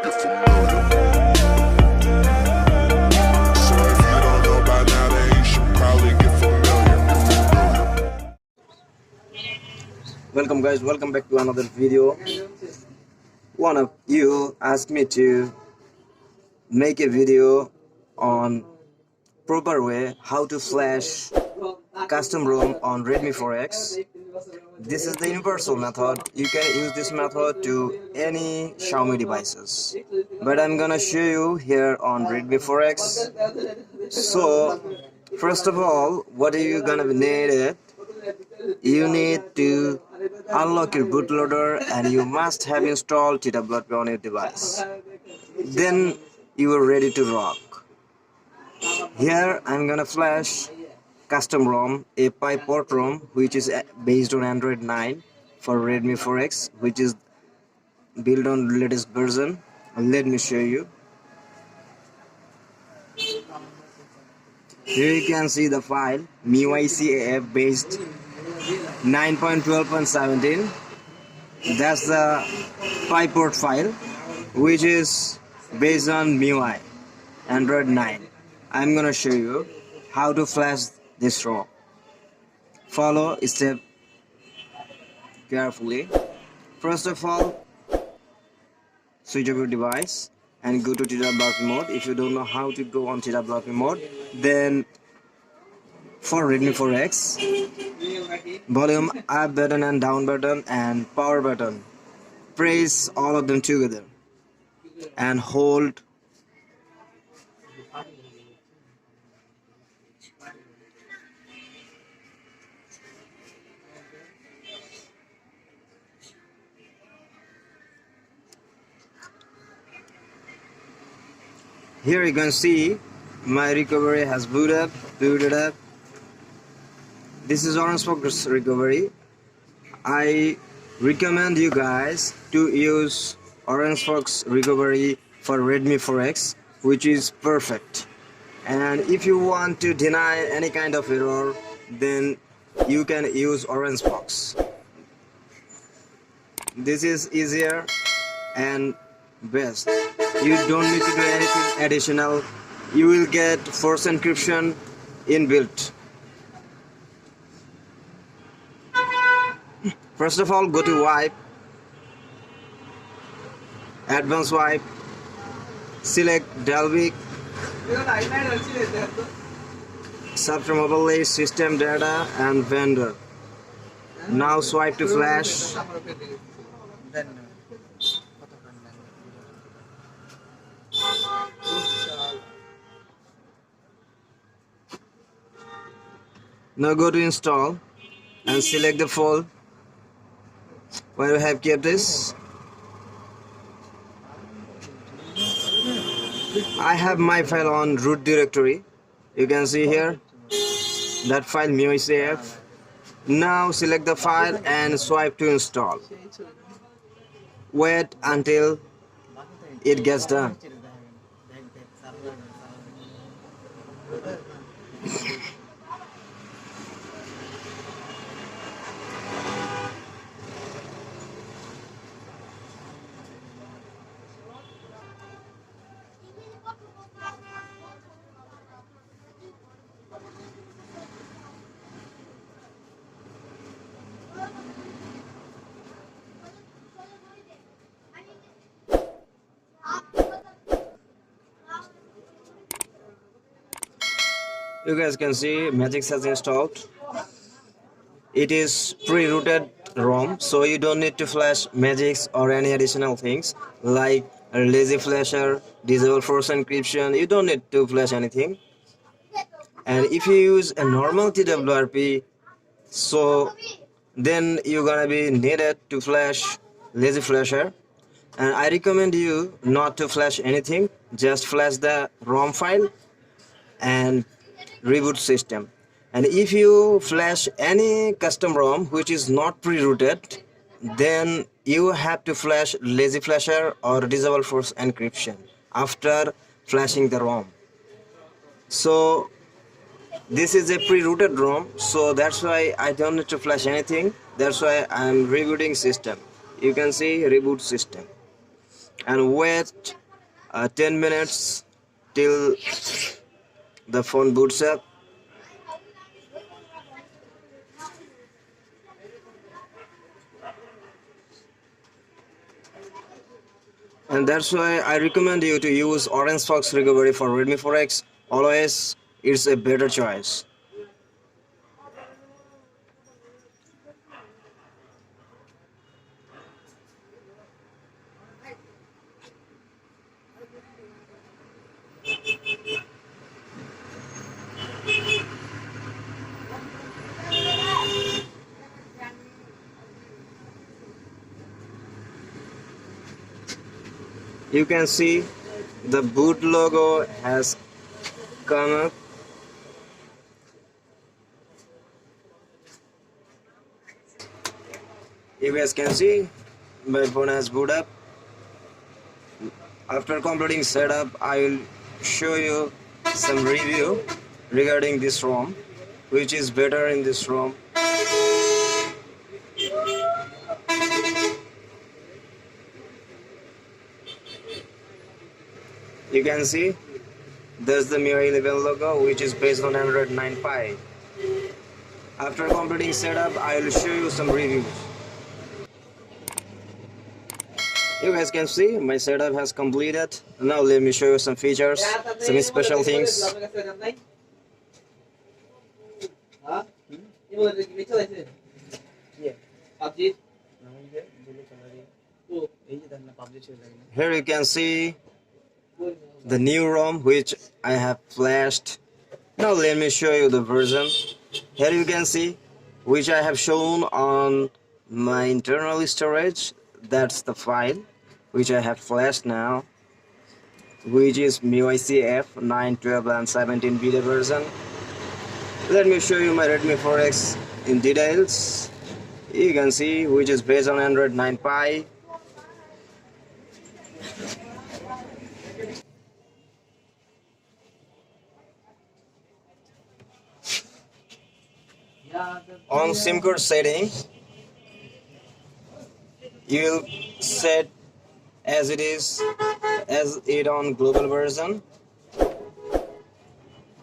get familiar. So if you don't know by now, then you should probably get familiar. Welcome guys, welcome back to another video. One of you asked me to make a video on proper way how to flash custom ROM on Redmi 4X. This is the universal method. You can use this method to any Xiaomi devices, but I'm gonna show you here on Redmi 4X. So first of all, what are you gonna need it? You need to unlock your bootloader and you must have installed twrp on your device. Then you are ready to rock. Here I'm gonna flash custom ROM, a Gsi Port ROM, which is based on Android 9 for Redmi 4X, which is built on latest version. Let me show you. Here you can see the file Miui CAF based 9.12.17. That's the Gsi Port file, which is based on Miui Android 9. I'm gonna show you how to flash this ROM. Follow step carefully. First of all, switch off your device and go to twrp mode. If you don't know how to go on twrp mode, then for Redmi 4X, volume up button and down button and power button, press all of them together and hold. Here you can see my recovery has booted up. This is Orange Fox recovery. I recommend you guys to use Orange Fox recovery for Redmi 4X, which is perfect. And if you want to deny any kind of error, then you can use Orange Fox. This is easier and best. You don't need to do anything additional. You will get force encryption inbuilt. First of all, go to wipe, advanced wipe, select dalvick, subtratum overlay, system data and vendor. Now swipe to flash. Now go to install and select the file where you have kept this. I have my file on root directory. You can see here that file Miui CAF. Now select the file and swipe to install. Wait until it gets done. You guys can see Magic has installed. It is pre-rooted ROM, so you don't need to flash Magics or any additional things like a lazy flasher, disable force encryption. You don't need to flash anything. And if you use a normal twrp, so then you're gonna be needed to flash lazy flasher. And I recommend you not to flash anything, just flash the ROM file and reboot system. And if you flash any custom ROM which is not pre-rooted, then you have to flash lazy flasher or disable force encryption after flashing the ROM. So this is a pre-rooted ROM, so that's why I don't need to flash anything. That's why I'm rebooting system. You can see reboot system. and wait 10 minutes till the phone boots up. And that's why I recommend you to use Orange Fox recovery for Redmi 4X. Always, it's a better choice. You can see the boot logo has come up. You guys can see my phone has boot up. After completing setup, I will show you some review regarding this ROM, which is better in this ROM. You can see there's the Miui 11 logo, which is based on Android 9 Pie. After completing setup, I will show you some reviews. You guys can see my setup has completed. Now let me show you some features, some special things. Here you can see the new ROM which I have flashed. Now let me show you the version. Here you can see which I have shown on my internal storage. That's the file which I have flashed now, which is Miui CAF 9, 12 and 17 beta version. Let me show you my Redmi 4X in details. You can see which is based on Android 9 Pie. On SIM card setting, you'll set as it on global version,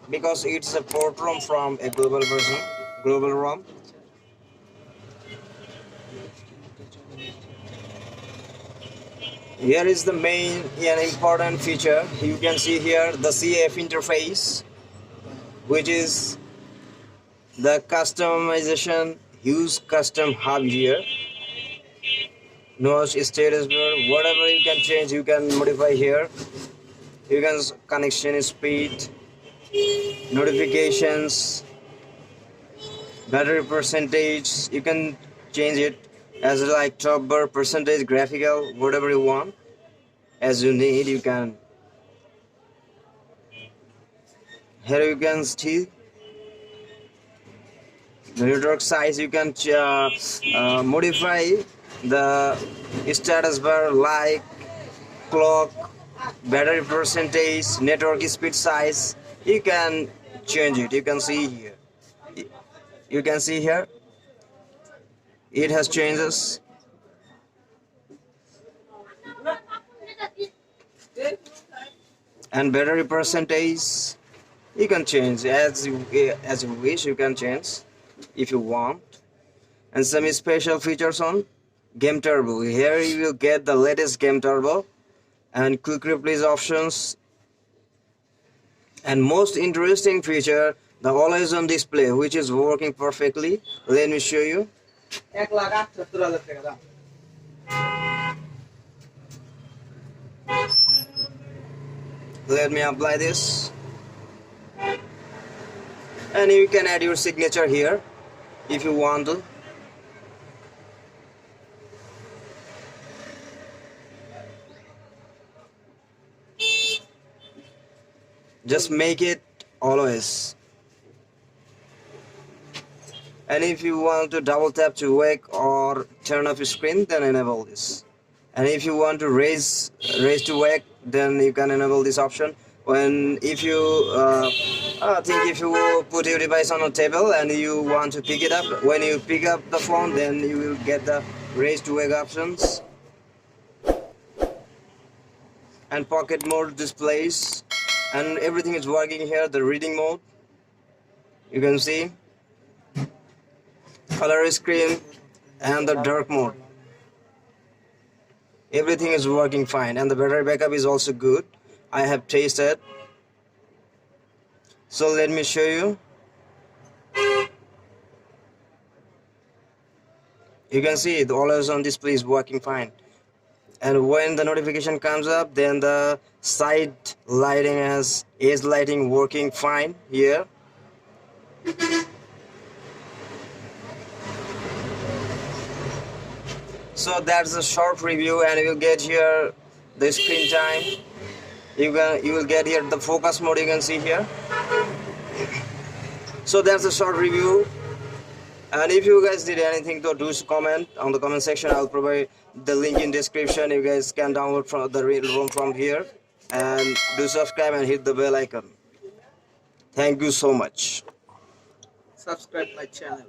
because it's a port ROM from a global version, global ROM. Here is the main and important feature. You can see here the CAF interface, which is the customization. Use custom hub here. No status bar, whatever you can change, you can modify here. You can connection speed, notifications, battery percentage. You can change it as like top bar, percentage, graphical, whatever you want, as you need. You can. Here you can see the network size. You can modify the status bar like clock, battery percentage, network speed size. You can change it. You can see here. You can see here it has changes. And battery percentage, you can change as you wish. You can change if you want. And some special features on Game Turbo. Here you will get the latest Game Turbo and quick replace options. And most interesting feature, the always on display, which is working perfectly. Let me show you. Let me apply this. And you can add your signature here if you want to. Just make it always. And if you want to double tap to wake or turn off your screen, then enable this. And if you want to raise to wake, then you can enable this option. If you put your device on a table and you want to pick it up, when you pick up the phone, then you will get the raise to wake options. and pocket mode displays, and everything is working here. The reading mode, you can see color screen and the dark mode, everything is working fine, and the battery backup is also good. I have tasted, so let me show you. You can see the always on display is working fine, and when the notification comes up, then the side lighting has edge lighting working fine here. So that's a short review, and you will get here the screen time. You will get here the focus mode, you can see here. So that's a short review, and if you guys did anything, to do comment on the comment section. I'll provide the link in description. You guys can download from the ROM from here, and do subscribe and hit the bell icon. Thank you so much. Subscribe my channel.